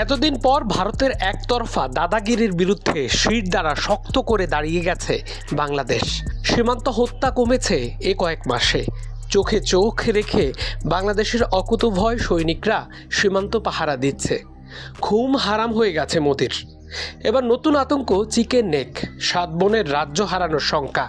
এতদিন পর ভারতের একতরফা দাদাগিরির বিরুদ্ধে শির দ্বারা শক্ত করে দাঁড়িয়ে গেছে বাংলাদেশ। সীমান্ত হত্যা কমেছে এ কয়েক মাসে। চোখে চোখ রেখে বাংলাদেশের অকুতোভয় সৈনিকরা সীমান্ত পাহারা দিচ্ছে। ঘুম হারাম হয়ে গেছে মোদির। এবার নতুন আতঙ্ক চিকেন নেক, 7 বোনের রাজ্য হারানোর শঙ্কা।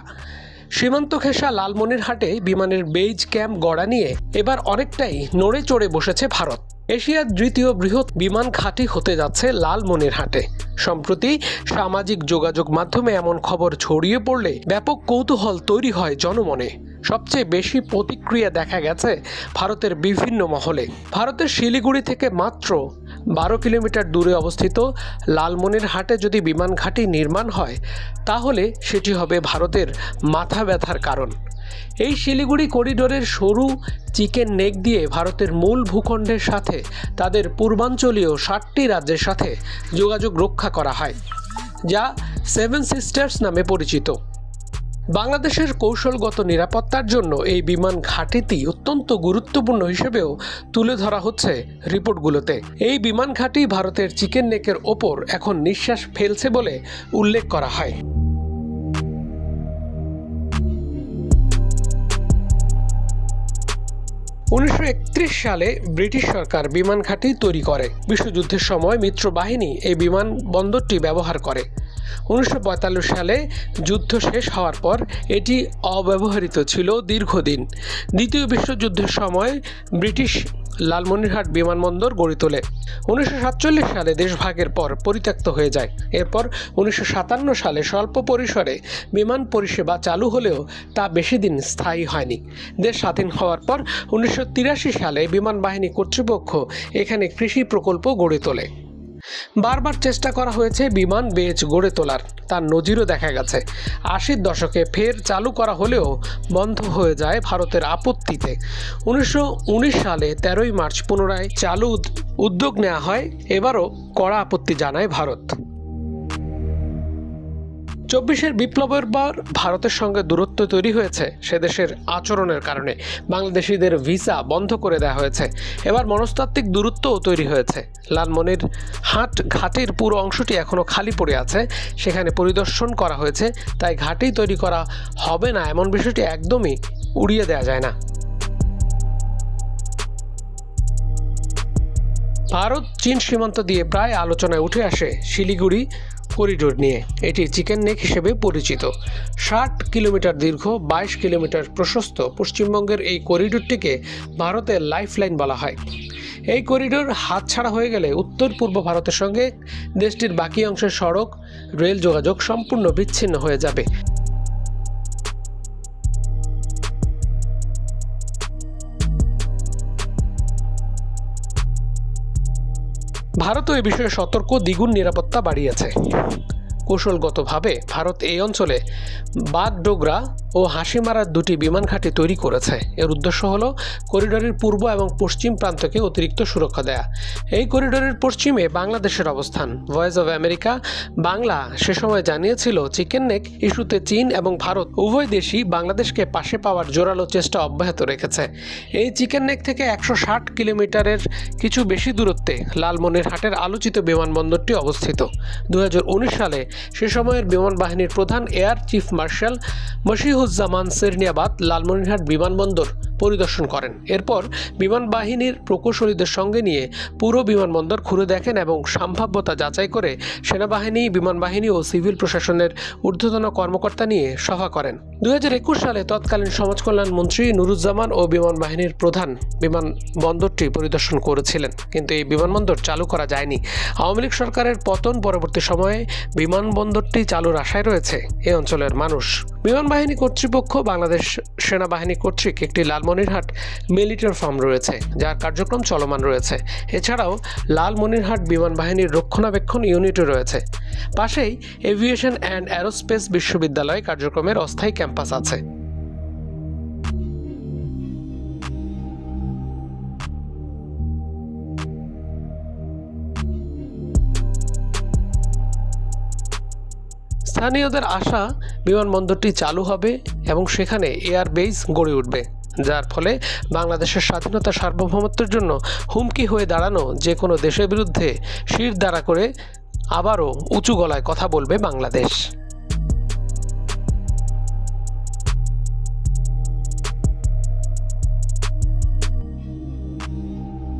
সীমান্ত ঘেঁষা লালমনিরহাটে বিমানের বেজ ক্যাম্প গড়া নিয়ে এবার অনেকটাই নড়ে চড়ে বসেছে ভারত। এশিয়ার দ্বিতীয় বৃহৎ বিমান ঘাঁটি হতে যাচ্ছে লালমনিরহাটে। সম্প্রতি সামাজিক যোগাযোগ মাধ্যমে এমন খবর ছড়িয়ে পড়লে ব্যাপক কৌতূহল তৈরি হয় জনমনে। সবচেয়ে বেশি প্রতিক্রিয়া দেখা গেছে ভারতের বিভিন্ন মহলে। ভারতের শিলিগুড়ি থেকে মাত্র 12 কিলোমিটার দূরে অবস্থিত লালমনিরহাটে যদি বিমান ঘাঁটি নির্মাণ হয় তাহলে সেটি হবে ভারতের মাথা ব্যথার কারণ। এই শিলিগুড়ি করিডোরের সরু চিকেন নেক দিয়ে ভারতের মূল ভূখণ্ডের সাথে তাদের পূর্বাঞ্চলীয় 7টি রাজ্যের সাথে যোগাযোগ রক্ষা করা হয়, যা 7 সিস্টার্স নামে পরিচিত। বাংলাদেশের কৌশলগত নিরাপত্তার জন্য এই বিমান ঘাঁটিটি অত্যন্ত গুরুত্বপূর্ণ হিসেবেও তুলে ধরা হচ্ছে রিপোর্টগুলোতে। এই বিমান ঘাঁটি ভারতের চিকেন নেকের ওপর এখন নিঃশ্বাস ফেলছে বলে উল্লেখ করা হয়। 1931 সালে ব্রিটিশ সরকার বিমান ঘাঁটি তৈরি করে। বিশ্বযুদ্ধের সময় মিত্র বাহিনী এই বিমান বন্দরটি ব্যবহার করে। 1945 সালে যুদ্ধ শেষ হওয়ার পর এটি অব্যবহৃত ছিল দীর্ঘদিন। দ্বিতীয় বিশ্বযুদ্ধের সময় ব্রিটিশ লালমনিরহাট বিমানবন্দর গড়ে তোলে। 1947 সালে দেশভাগের পর পরিত্যক্ত হয়ে যায়। এরপর 1957 সালে স্বল্প পরিসরে বিমান পরিষেবা চালু হলেও তা বেশি দিন স্থায়ী হয়নি। দেশ স্বাধীন হওয়ার পর 1983 সালে বিমান বাহিনী কর্তৃপক্ষ এখানে কৃষি প্রকল্প গড়ে তোলে। বারবার চেষ্টা করা হয়েছে বিমান বেজ গড়ে তোলার, তার নজিরও দেখা গেছে। 80-র দশকে ফের চালু করা হলেও বন্ধ হয়ে যায় ভারতের আপত্তিতে। 1919 সালে 13ই মার্চ পুনরায় চালু উদ্যোগ নেওয়া হয়। এবারও কড়া আপত্তি জানায় ভারত। 24-এর বিপ্লবের পর ভারতের সঙ্গে দূরত্ব তৈরি হয়েছে সে দেশের আচরণের কারণে। বাংলাদেশিদের ভিসা বন্ধ করে দেওয়া হয়েছে। এবার মনস্তাত্ত্বিক দূরত্বও তৈরি হয়েছে। লালমনিরহাট ঘাটির পুরো অংশটি এখনও খালি পড়ে আছে, সেখানে পরিদর্শন করা হয়েছে। তাই ঘাটি তৈরি করা হবে না এমন বিষয়টি একদমই উড়িয়ে দেওয়া যায় না। ভারত চীন সীমান্ত দিয়ে প্রায় আলোচনায় উঠে আসে শিলিগুড়ি করিডোর নিয়ে। এটি চিকেন নেক হিসেবে পরিচিত। 60 কিলোমিটার দীর্ঘ, 22 কিলোমিটার প্রশস্ত পশ্চিমবঙ্গের এই করিডোরটিকে ভারতের লাইফলাইন বলা হয়। এই করিডোর হাতছাড়া হয়ে গেলে উত্তর পূর্ব ভারতের সঙ্গে দেশটির বাকি অংশের সড়ক রেল যোগাযোগ সম্পূর্ণ বিচ্ছিন্ন হয়ে যাবে। ভারতও এ বিষয়ে সতর্ক, দ্বিগুণ নিরাপত্তা বাড়িয়েছে। কৌশলগতভাবে ভারত এই অঞ্চলে বাগডোগরা ও হাসিমারার 2টি বিমান ঘাঁটি তৈরি করেছে। এর উদ্দেশ্য হল করিডোরের পূর্ব এবং পশ্চিম প্রান্তকে অতিরিক্ত সুরক্ষা দেয়া। এই করিডোরের পশ্চিমে বাংলাদেশের অবস্থান। ভয়েস অব আমেরিকা বাংলা সে সময় জানিয়েছিল, চিকেন নেক ইস্যুতে চীন এবং ভারত উভয় দেশই বাংলাদেশকে পাশে পাওয়ার জোরালো চেষ্টা অব্যাহত রেখেছে। এই চিকেন নেক থেকে 160 কিলোমিটারের কিছু বেশি দূরত্বে লালমনিরহাটের আলোচিত বিমানবন্দরটি অবস্থিত। 2019 সালে সে সময়ের বিমান বাহিনীর প্রধান air chief marshal Mashihuzzaman Serniabat Lalmonirhat বিমানবন্দর পরিদর্শন করেন। এরপর বিমান বাহিনীর প্রকৌশলীদের সঙ্গে নিয়ে পুরো বিমানবন্দর ঘুরে দেখেন এবং সম্ভাব্যতা যাচাই করে সেনাবাহিনী, বিমান বাহিনী ও সিভিল প্রশাসনের ঊর্ধ্বতন কর্মকর্তা নিয়ে সভা করেন। 2021 সালে তৎকালীন সমাজ কল্যাণ মন্ত্রী নুরুজ্জামান ও বিমান বাহিনীর প্রধান বিমানবন্দরটি পরিদর্শন করেছিলেন, কিন্তু এই বিমানবন্দর চালু করা যায়নি। আওয়ামী লীগ সরকারের পতন পরবর্তী সময়ে বিমানবন্দরটি চালুর আশায় রয়েছে এই অঞ্চলের মানুষ। বিমান বাহিনী কর্তৃপক্ষ বাংলাদেশ সেনাবাহিনী কর্তৃক একটি লালমনিরহাট মিলিটারি ফার্ম রয়েছে, যার কার্যক্রম চলমান রয়েছে। এছাড়াও লালমনিরহাট বিমান বাহিনীর রক্ষণাবেক্ষণ ইউনিটও রয়েছে। পাশেই এভিয়েশন অ্যান্ড অ্যারোস্পেস বিশ্ববিদ্যালয় কার্যক্রমের অস্থায়ী ক্যাম্পাস আছে। স্থানীয়দের আশা বিমানবন্দরটি চালু হবে এবং সেখানে এয়ার বেস গড়ে উঠবে। যার ফলে বাংলাদেশের স্বাধীনতা সার্বভৌমত্বের জন্য হুমকি হয়ে দাঁড়ানো যে কোনো দেশের বিরুদ্ধে শিরদাঁড়া করে আবারও উঁচু গলায় কথা বলবে বাংলাদেশ।